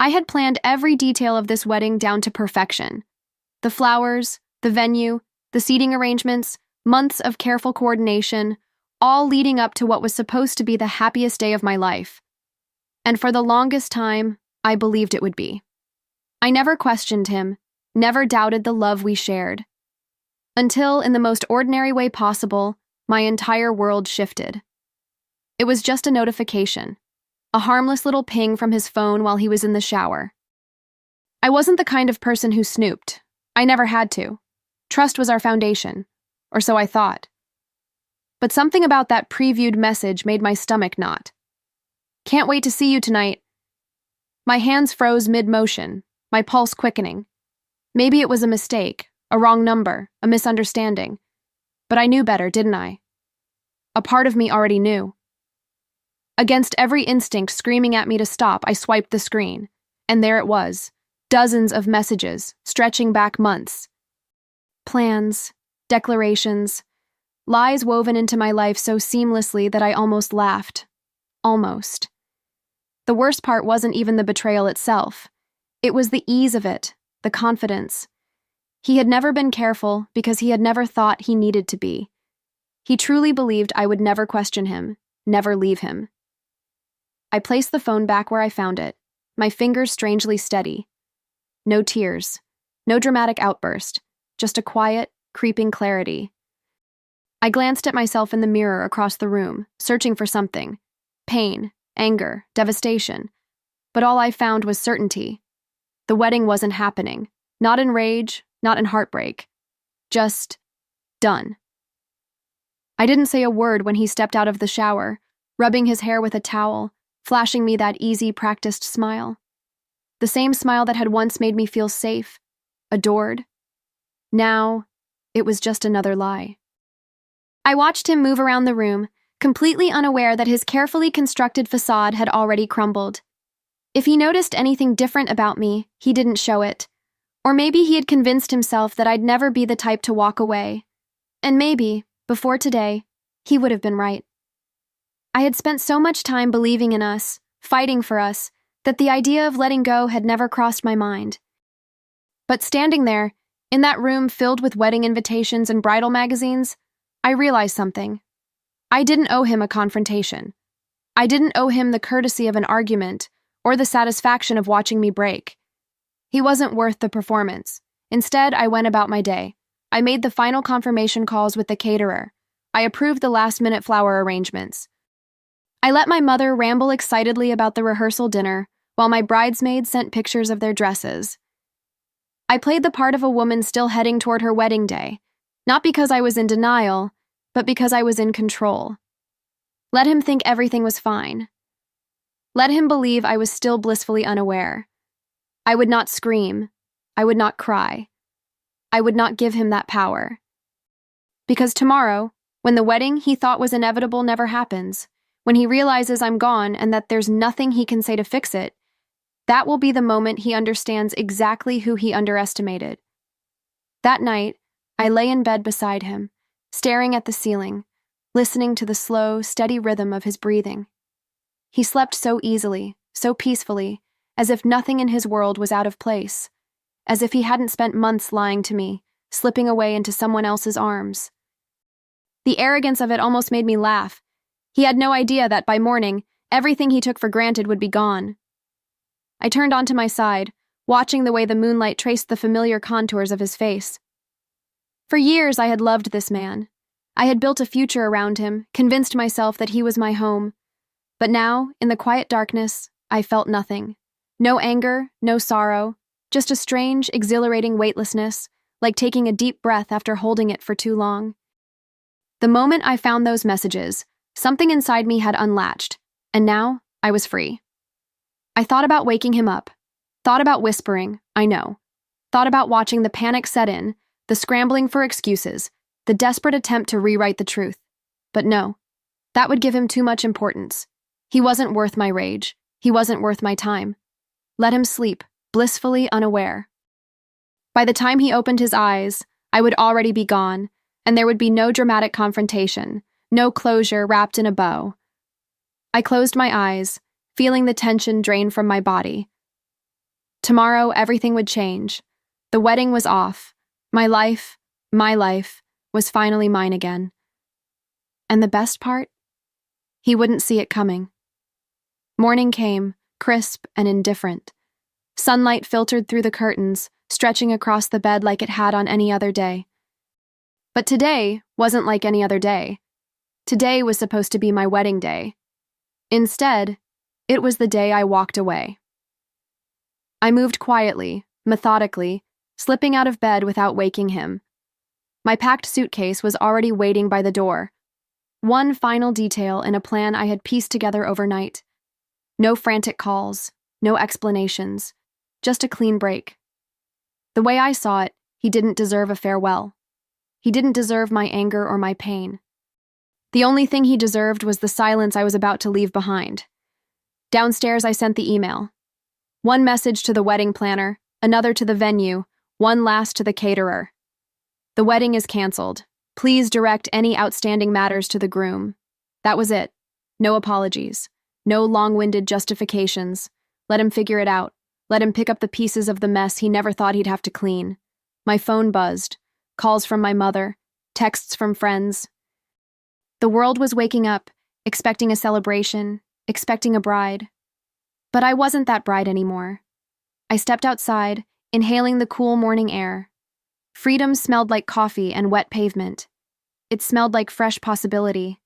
I had planned every detail of this wedding down to perfection. The flowers, the venue, the seating arrangements, months of careful coordination, all leading up to what was supposed to be the happiest day of my life. And for the longest time, I believed it would be. I never questioned him, never doubted the love we shared. Until, in the most ordinary way possible, my entire world shifted. It was just a notification, a harmless little ping from his phone while he was in the shower. I wasn't the kind of person who snooped. I never had to. Trust was our foundation, or so I thought. But something about that previewed message made my stomach knot. "Can't wait to see you tonight." My hands froze mid-motion, my pulse quickening. Maybe it was a mistake, a wrong number, a misunderstanding. But I knew better, didn't I? A part of me already knew. Against every instinct screaming at me to stop, I swiped the screen. And there it was, dozens of messages, stretching back months. Plans, declarations, lies woven into my life so seamlessly that I almost laughed. Almost. The worst part wasn't even the betrayal itself. It was the ease of it, the confidence. He had never been careful because he had never thought he needed to be. He truly believed I would never question him, never leave him. I placed the phone back where I found it, my fingers strangely steady. No tears, no dramatic outburst, just a quiet, creeping clarity. I glanced at myself in the mirror across the room, searching for something. Pain, anger, devastation. But all I found was certainty. The wedding wasn't happening. Not in rage, not in heartbreak. Just done. I didn't say a word when he stepped out of the shower, rubbing his hair with a towel, flashing me that easy, practiced smile. The same smile that had once made me feel safe, adored. Now, it was just another lie. I watched him move around the room, completely unaware that his carefully constructed facade had already crumbled. If he noticed anything different about me, he didn't show it. Or maybe he had convinced himself that I'd never be the type to walk away. And maybe, before today, he would have been right. I had spent so much time believing in us, fighting for us, that the idea of letting go had never crossed my mind. But standing there, in that room filled with wedding invitations and bridal magazines, I realized something. I didn't owe him a confrontation. I didn't owe him the courtesy of an argument or the satisfaction of watching me break. He wasn't worth the performance. Instead, I went about my day. I made the final confirmation calls with the caterer. I approved the last-minute flower arrangements. I let my mother ramble excitedly about the rehearsal dinner, while my bridesmaids sent pictures of their dresses. I played the part of a woman still heading toward her wedding day, not because I was in denial, but because I was in control. Let him think everything was fine. Let him believe I was still blissfully unaware. I would not scream. I would not cry. I would not give him that power. Because tomorrow, when the wedding he thought was inevitable never happens, when he realizes I'm gone and that there's nothing he can say to fix it, that will be the moment he understands exactly who he underestimated. That night, I lay in bed beside him, staring at the ceiling, listening to the slow, steady rhythm of his breathing. He slept so easily, so peacefully, as if nothing in his world was out of place, as if he hadn't spent months lying to me, slipping away into someone else's arms. The arrogance of it almost made me laugh. He had no idea that by morning, everything he took for granted would be gone. I turned onto my side, watching the way the moonlight traced the familiar contours of his face. For years, I had loved this man. I had built a future around him, convinced myself that he was my home. But now, in the quiet darkness, I felt nothing. No anger, no sorrow, just a strange, exhilarating weightlessness, like taking a deep breath after holding it for too long. The moment I found those messages, something inside me had unlatched, and now I was free. I thought about waking him up, thought about whispering, I know, thought about watching the panic set in, the scrambling for excuses, the desperate attempt to rewrite the truth. But no, that would give him too much importance. He wasn't worth my rage. He wasn't worth my time. Let him sleep, blissfully unaware. By the time he opened his eyes, I would already be gone, and there would be no dramatic confrontation, no closure wrapped in a bow. I closed my eyes, feeling the tension drain from my body. Tomorrow, everything would change. The wedding was off. My life, was finally mine again. And the best part? He wouldn't see it coming. Morning came, crisp and indifferent. Sunlight filtered through the curtains, stretching across the bed like it had on any other day. But today wasn't like any other day. Today was supposed to be my wedding day. Instead, it was the day I walked away. I moved quietly, methodically, slipping out of bed without waking him. My packed suitcase was already waiting by the door. One final detail in a plan I had pieced together overnight. No frantic calls, no explanations, just a clean break. The way I saw it, he didn't deserve a farewell. He didn't deserve my anger or my pain. The only thing he deserved was the silence I was about to leave behind. Downstairs, I sent the email. One message to the wedding planner, another to the venue, one last to the caterer. The wedding is canceled. Please direct any outstanding matters to the groom. That was it. No apologies. No long-winded justifications. Let him figure it out. Let him pick up the pieces of the mess he never thought he'd have to clean. My phone buzzed. Calls from my mother. Texts from friends. The world was waking up, expecting a celebration, expecting a bride. But I wasn't that bride anymore. I stepped outside, inhaling the cool morning air. Freedom smelled like coffee and wet pavement. It smelled like fresh possibility.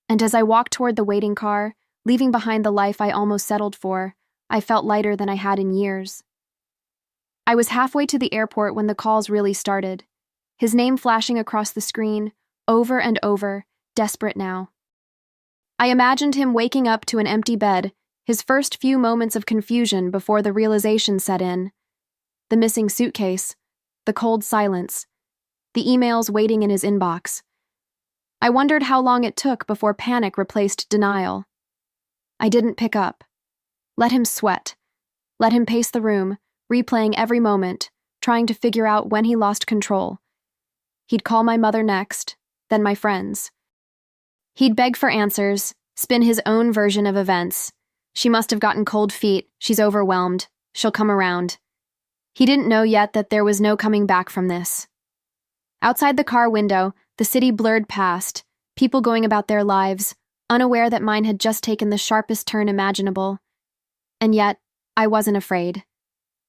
And as I walked toward the waiting car, leaving behind the life I almost settled for, I felt lighter than I had in years. I was halfway to the airport when the calls really started. His name flashing across the screen, over and over, desperate now. I imagined him waking up to an empty bed, his first few moments of confusion before the realization set in. The missing suitcase, the cold silence, the emails waiting in his inbox. I wondered how long it took before panic replaced denial. I didn't pick up. Let him sweat. Let him pace the room, replaying every moment, trying to figure out when he lost control. He'd call my mother next, then my friends. He'd beg for answers, spin his own version of events. She must have gotten cold feet, she's overwhelmed, she'll come around. He didn't know yet that there was no coming back from this. Outside the car window, the city blurred past, people going about their lives, unaware that mine had just taken the sharpest turn imaginable. And yet, I wasn't afraid.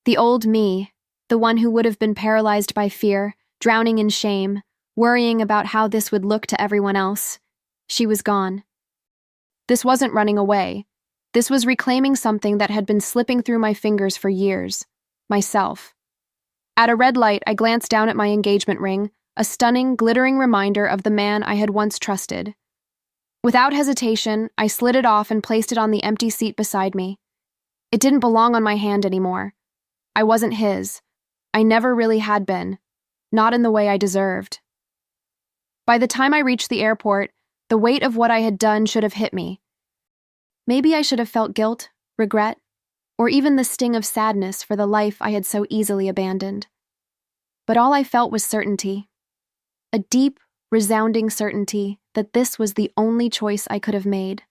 The old me, the one who would have been paralyzed by fear, drowning in shame, worrying about how this would look to everyone else, she was gone. This wasn't running away. This was reclaiming something that had been slipping through my fingers for years. Myself. At a red light, I glanced down at my engagement ring, a stunning, glittering reminder of the man I had once trusted. Without hesitation, I slid it off and placed it on the empty seat beside me. It didn't belong on my hand anymore. I wasn't his. I never really had been. Not in the way I deserved. By the time I reached the airport, the weight of what I had done should have hit me. Maybe I should have felt guilt, regret, or even the sting of sadness for the life I had so easily abandoned. But all I felt was certainty. A deep, resounding certainty that this was the only choice I could have made.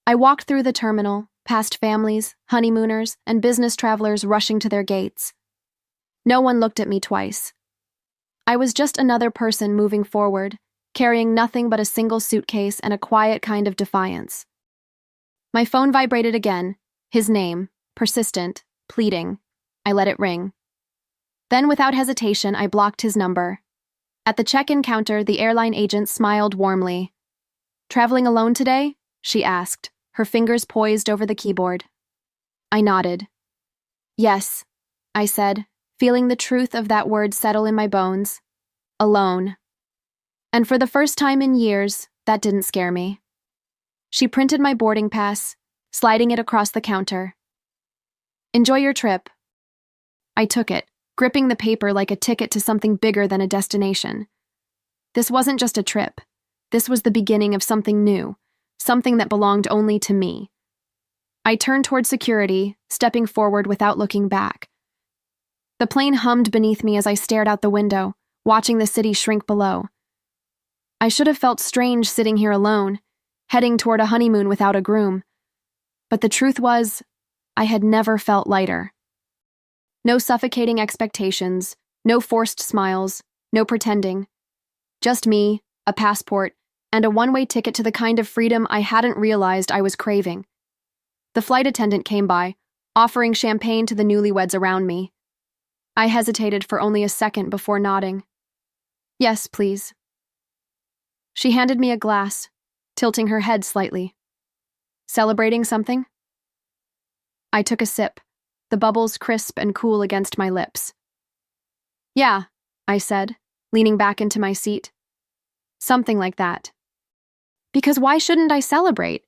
I walked through the terminal, past families, honeymooners, and business travelers rushing to their gates. No one looked at me twice. I was just another person moving forward, carrying nothing but a single suitcase and a quiet kind of defiance. My phone vibrated again, his name, persistent, pleading. I let it ring. Then, without hesitation, I blocked his number. At the check-in counter, the airline agent smiled warmly. "Traveling alone today?" she asked, her fingers poised over the keyboard. I nodded. "Yes," I said, feeling the truth of that word settle in my bones. Alone. And for the first time in years, that didn't scare me. She printed my boarding pass, sliding it across the counter. "Enjoy your trip." I took it, gripping the paper like a ticket to something bigger than a destination. This wasn't just a trip. This was the beginning of something new, something that belonged only to me. I turned toward security, stepping forward without looking back. The plane hummed beneath me as I stared out the window, watching the city shrink below. I should have felt strange sitting here alone, heading toward a honeymoon without a groom. But the truth was, I had never felt lighter. No suffocating expectations, no forced smiles, no pretending. Just me, a passport, and a one-way ticket to the kind of freedom I hadn't realized I was craving. The flight attendant came by, offering champagne to the newlyweds around me. I hesitated for only a second before nodding. Yes, please. She handed me a glass, tilting her head slightly. Celebrating something? I took a sip, the bubbles crisp and cool against my lips. Yeah, I said, leaning back into my seat. Something like that. Because why shouldn't I celebrate?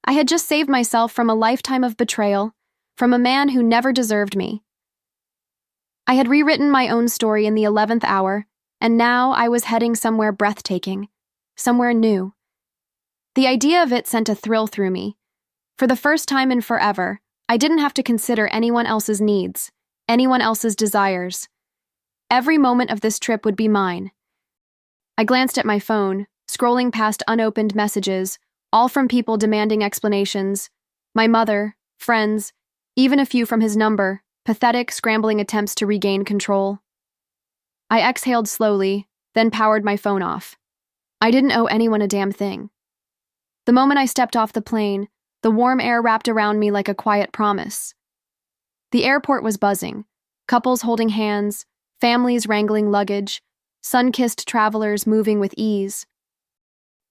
I had just saved myself from a lifetime of betrayal, from a man who never deserved me. I had rewritten my own story in the 11th hour, and now I was heading somewhere breathtaking, somewhere new. The idea of it sent a thrill through me. For the first time in forever, I didn't have to consider anyone else's needs, anyone else's desires. Every moment of this trip would be mine. I glanced at my phone, scrolling past unopened messages, all from people demanding explanations. My mother, friends, even a few from his number, pathetic, scrambling attempts to regain control. I exhaled slowly, then powered my phone off. I didn't owe anyone a damn thing. The moment I stepped off the plane, the warm air wrapped around me like a quiet promise. The airport was buzzing, couples holding hands, families wrangling luggage, sun-kissed travelers moving with ease.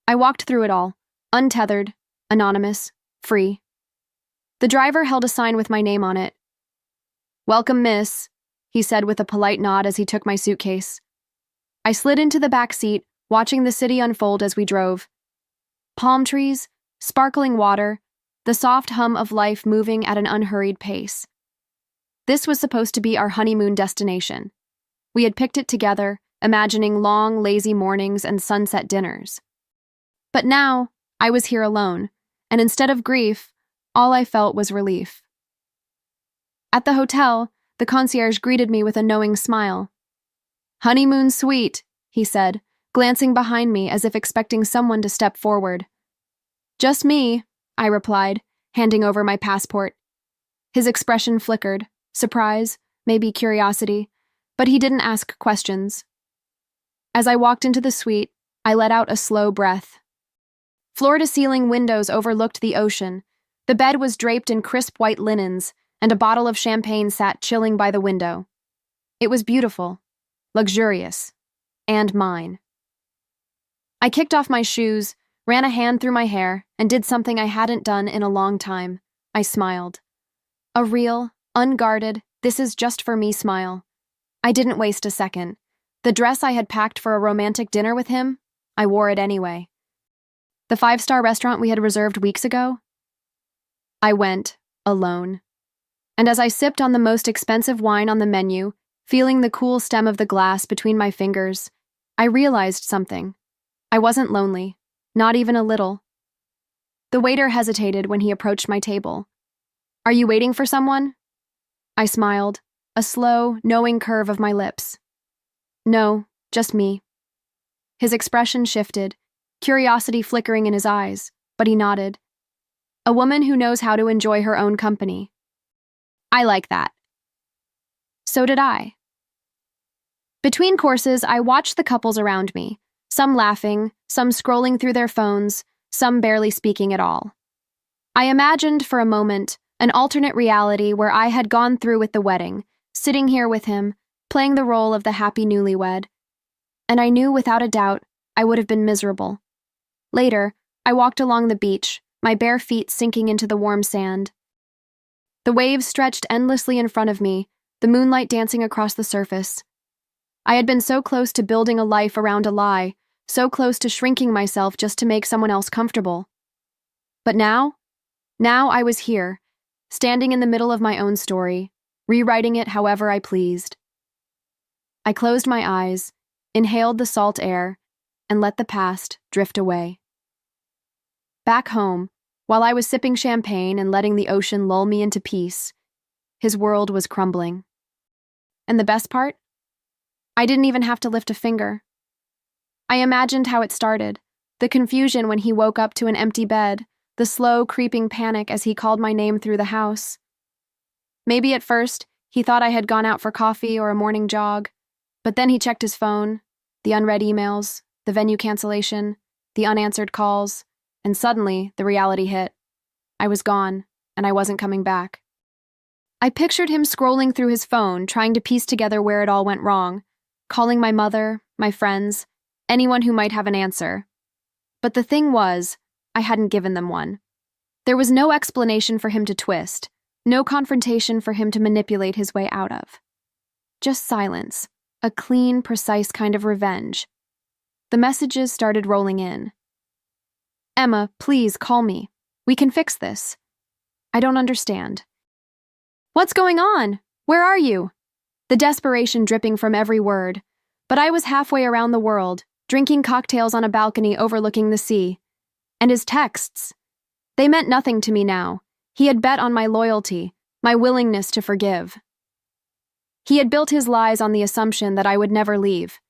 I walked through it all, untethered, anonymous, free. The driver held a sign with my name on it. "Welcome, miss," he said with a polite nod as he took my suitcase. I slid into the back seat, watching the city unfold as we drove. Palm trees, sparkling water, the soft hum of life moving at an unhurried pace. This was supposed to be our honeymoon destination. We had picked it together, imagining long, lazy mornings and sunset dinners. But now, I was here alone, and instead of grief, all I felt was relief. At the hotel, the concierge greeted me with a knowing smile. "Honeymoon suite," he said, glancing behind me as if expecting someone to step forward. "Just me," I replied, handing over my passport. His expression flickered, surprise, maybe curiosity, but he didn't ask questions. As I walked into the suite, I let out a slow breath. Floor-to-ceiling windows overlooked the ocean. The bed was draped in crisp white linens, and a bottle of champagne sat chilling by the window. It was beautiful, luxurious, and mine. I kicked off my shoes, ran a hand through my hair, and did something I hadn't done in a long time. I smiled. A real, unguarded, this is just for me smile. I didn't waste a second. The dress I had packed for a romantic dinner with him, I wore it anyway. The 5-star restaurant we had reserved weeks ago? I went, alone. And as I sipped on the most expensive wine on the menu, feeling the cool stem of the glass between my fingers, I realized something. I wasn't lonely, not even a little. The waiter hesitated when he approached my table. "Are you waiting for someone?" I smiled, a slow, knowing curve of my lips. "No, just me." His expression shifted, curiosity flickering in his eyes, but he nodded. "A woman who knows how to enjoy her own company." I like that. So did I. Between courses, I watched the couples around me, some laughing, some scrolling through their phones, some barely speaking at all. I imagined for a moment an alternate reality where I had gone through with the wedding, sitting here with him, playing the role of the happy newlywed. And I knew without a doubt I would have been miserable. Later, I walked along the beach, my bare feet sinking into the warm sand. The waves stretched endlessly in front of me, the moonlight dancing across the surface. I had been so close to building a life around a lie, so close to shrinking myself just to make someone else comfortable. But now I was here, standing in the middle of my own story, rewriting it however I pleased. I closed my eyes, inhaled the salt air, and let the past drift away. Back home, while I was sipping champagne and letting the ocean lull me into peace, his world was crumbling. And the best part? I didn't even have to lift a finger. I imagined how it started, the confusion when he woke up to an empty bed, the slow, creeping panic as he called my name through the house. Maybe at first, He thought I had gone out for coffee or a morning jog, but then he checked his phone, the unread emails, the venue cancellation, the unanswered calls, and suddenly the reality hit. I was gone, and I wasn't coming back. I pictured him scrolling through his phone, trying to piece together where it all went wrong, calling my mother, my friends, anyone who might have an answer. But the thing was, I hadn't given them one. There was no explanation for him to twist, no confrontation for him to manipulate his way out of. Just silence, a clean, precise kind of revenge. The messages started rolling in. "Emma, please call me. We can fix this. I don't understand. What's going on? Where are you?" The desperation dripping from every word. But I was halfway around the world, drinking cocktails on a balcony overlooking the sea. And his texts. They meant nothing to me now. He had bet on my loyalty, my willingness to forgive. He had built his lies on the assumption that I would never leave.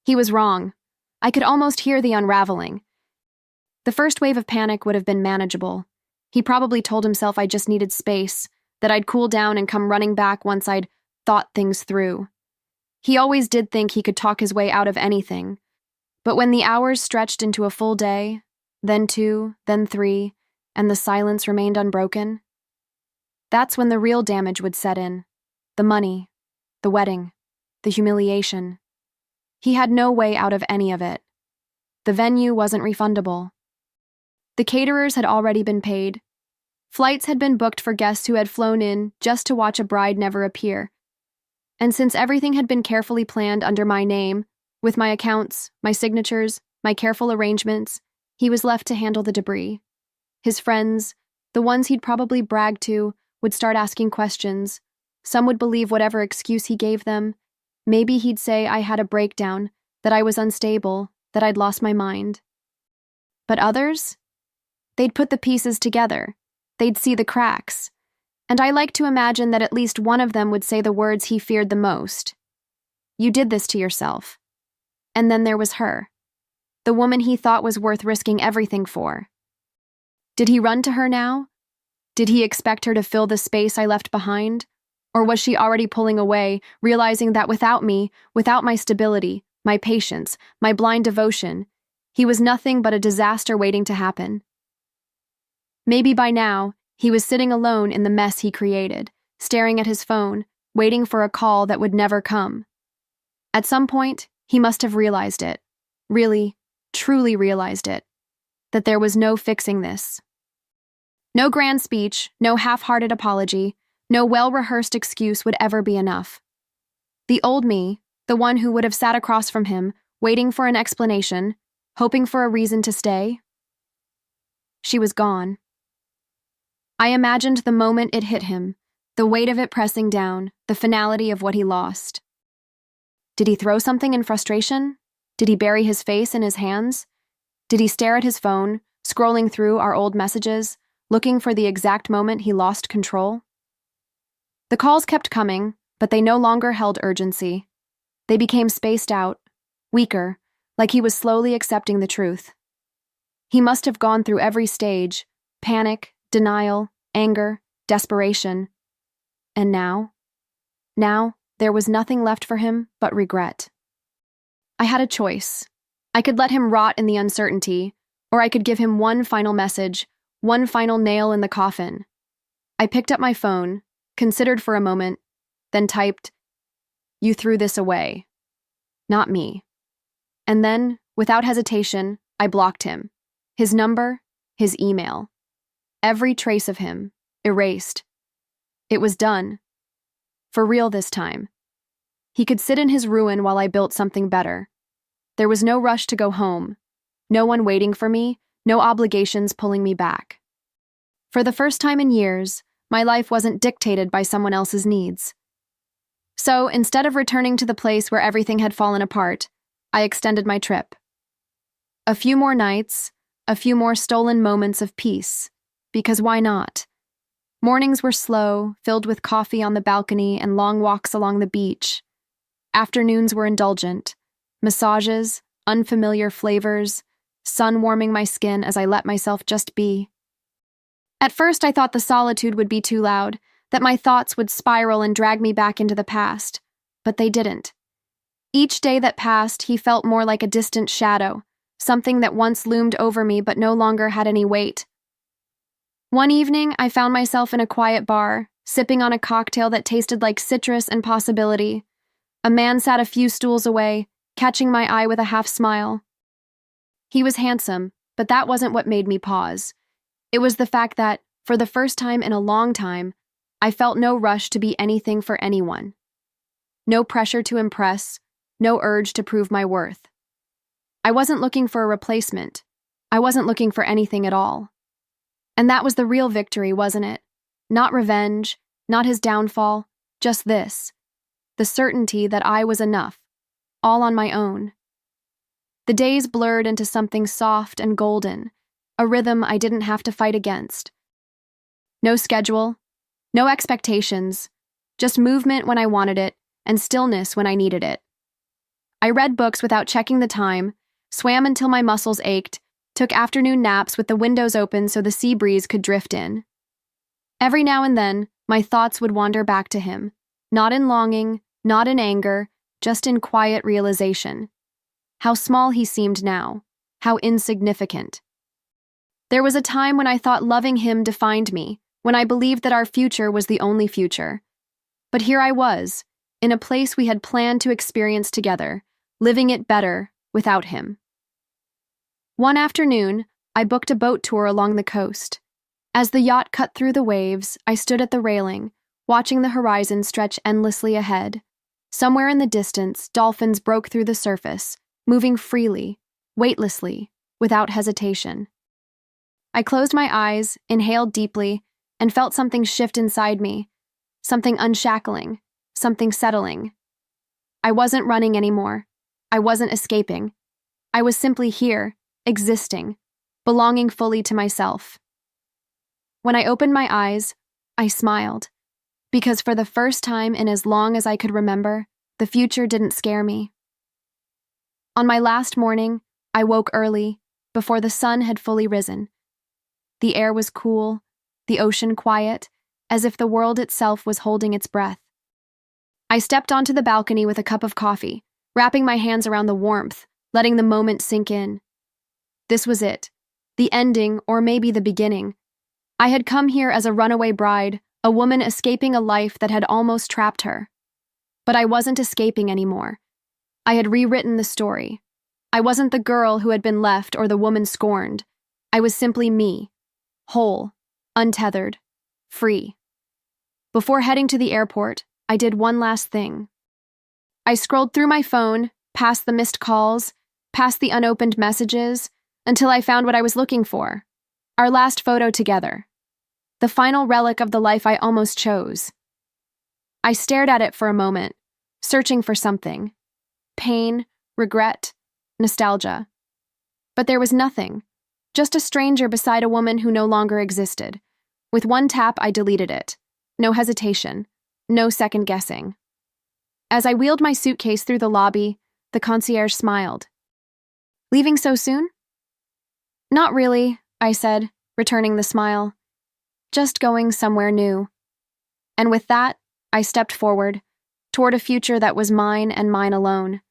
He was wrong. I could almost hear the unraveling. The first wave of panic would have been manageable. He probably told himself I just needed space, that I'd cool down and come running back once I'd thought things through. He always did think he could talk his way out of anything. But when the hours stretched into a full day, then 2, then 3, and the silence remained unbroken, that's when the real damage would set in. The money, the wedding, the humiliation. He had no way out of any of it. The venue wasn't refundable. The caterers had already been paid. Flights had been booked for guests who had flown in just to watch a bride never appear. And since everything had been carefully planned under my name, with my accounts, my signatures, my careful arrangements, he was left to handle the debris. His friends, the ones he'd probably bragged to, would start asking questions. Some would believe whatever excuse he gave them. Maybe he'd say I had a breakdown, that I was unstable, that I'd lost my mind. But others? They'd put the pieces together. They'd see the cracks. And I like to imagine that at least one of them would say the words he feared the most. "You did this to yourself." And then there was her, the woman he thought was worth risking everything for. Did he run to her now? Did he expect her to fill the space I left behind? Or was she already pulling away, realizing that without me, without my stability, my patience, my blind devotion, he was nothing but a disaster waiting to happen? Maybe by now, he was sitting alone in the mess he created, staring at his phone, waiting for a call that would never come. At some point, he must have realized it, really, truly realized it, that there was no fixing this. No grand speech, no half-hearted apology, no well-rehearsed excuse would ever be enough. The old me, the one who would have sat across from him, waiting for an explanation, hoping for a reason to stay, she was gone. I imagined the moment it hit him, the weight of it pressing down, the finality of what he lost. Did he throw something in frustration? Did he bury his face in his hands? Did he stare at his phone, scrolling through our old messages, looking for the exact moment he lost control? The calls kept coming, but they no longer held urgency. They became spaced out, weaker, like he was slowly accepting the truth. He must have gone through every stage: panic, denial, anger, desperation. And now, there was nothing left for him but regret. I had a choice. I could let him rot in the uncertainty, or I could give him one final message, one final nail in the coffin. I picked up my phone, considered for a moment, then typed, "You threw this away. Not me." And then, without hesitation, I blocked him. His number, his email. Every trace of him, erased. It was done. For real this time. He could sit in his ruin while I built something better. There was no rush to go home. No one waiting for me, no obligations pulling me back. For the first time in years, my life wasn't dictated by someone else's needs. So, instead of returning to the place where everything had fallen apart, I extended my trip. A few more nights, a few more stolen moments of peace. Because why not? Mornings were slow, filled with coffee on the balcony and long walks along the beach. Afternoons were indulgent. Massages, unfamiliar flavors, sun warming my skin as I let myself just be. At first I thought the solitude would be too loud, that my thoughts would spiral and drag me back into the past, but they didn't. Each day that passed, he felt more like a distant shadow, something that once loomed over me but no longer had any weight. One evening, I found myself in a quiet bar, sipping on a cocktail that tasted like citrus and possibility. A man sat a few stools away, catching my eye with a half smile. He was handsome, but that wasn't what made me pause. It was the fact that, for the first time in a long time, I felt no rush to be anything for anyone. No pressure to impress, no urge to prove my worth. I wasn't looking for a replacement. I wasn't looking for anything at all. And that was the real victory, wasn't it? Not revenge, not his downfall, just this. The certainty that I was enough, all on my own. The days blurred into something soft and golden, a rhythm I didn't have to fight against. No schedule, no expectations, just movement when I wanted it and stillness when I needed it. I read books without checking the time, swam until my muscles ached, took afternoon naps with the windows open so the sea breeze could drift in. Every now and then, my thoughts would wander back to him, not in longing, not in anger, just in quiet realization. How small he seemed now, how insignificant. There was a time when I thought loving him defined me, when I believed that our future was the only future. But here I was, in a place we had planned to experience together, living it better without him. One afternoon, I booked a boat tour along the coast. As the yacht cut through the waves, I stood at the railing, watching the horizon stretch endlessly ahead. Somewhere in the distance, dolphins broke through the surface, moving freely, weightlessly, without hesitation. I closed my eyes, inhaled deeply, and felt something shift inside me, something unshackling, something settling. I wasn't running anymore. I wasn't escaping. I was simply here, existing, belonging fully to myself. When I opened my eyes, I smiled, because for the first time in as long as I could remember, the future didn't scare me. On my last morning, I woke early, before the sun had fully risen. The air was cool, the ocean quiet, as if the world itself was holding its breath. I stepped onto the balcony with a cup of coffee, wrapping my hands around the warmth, letting the moment sink in. This was it, the ending or maybe the beginning. I had come here as a runaway bride, a woman escaping a life that had almost trapped her. But I wasn't escaping anymore. I had rewritten the story. I wasn't the girl who had been left or the woman scorned. I was simply me, whole, untethered, free. Before heading to the airport, I did one last thing. I scrolled through my phone, past the missed calls, past the unopened messages, until I found what I was looking for. Our last photo together. The final relic of the life I almost chose. I stared at it for a moment, searching for something. Pain, regret, nostalgia. But there was nothing. Just a stranger beside a woman who no longer existed. With one tap, I deleted it. No hesitation. No second guessing. As I wheeled my suitcase through the lobby, the concierge smiled. "Leaving so soon?" "Not really," I said, returning the smile. "Just going somewhere new." And with that, I stepped forward, toward a future that was mine and mine alone.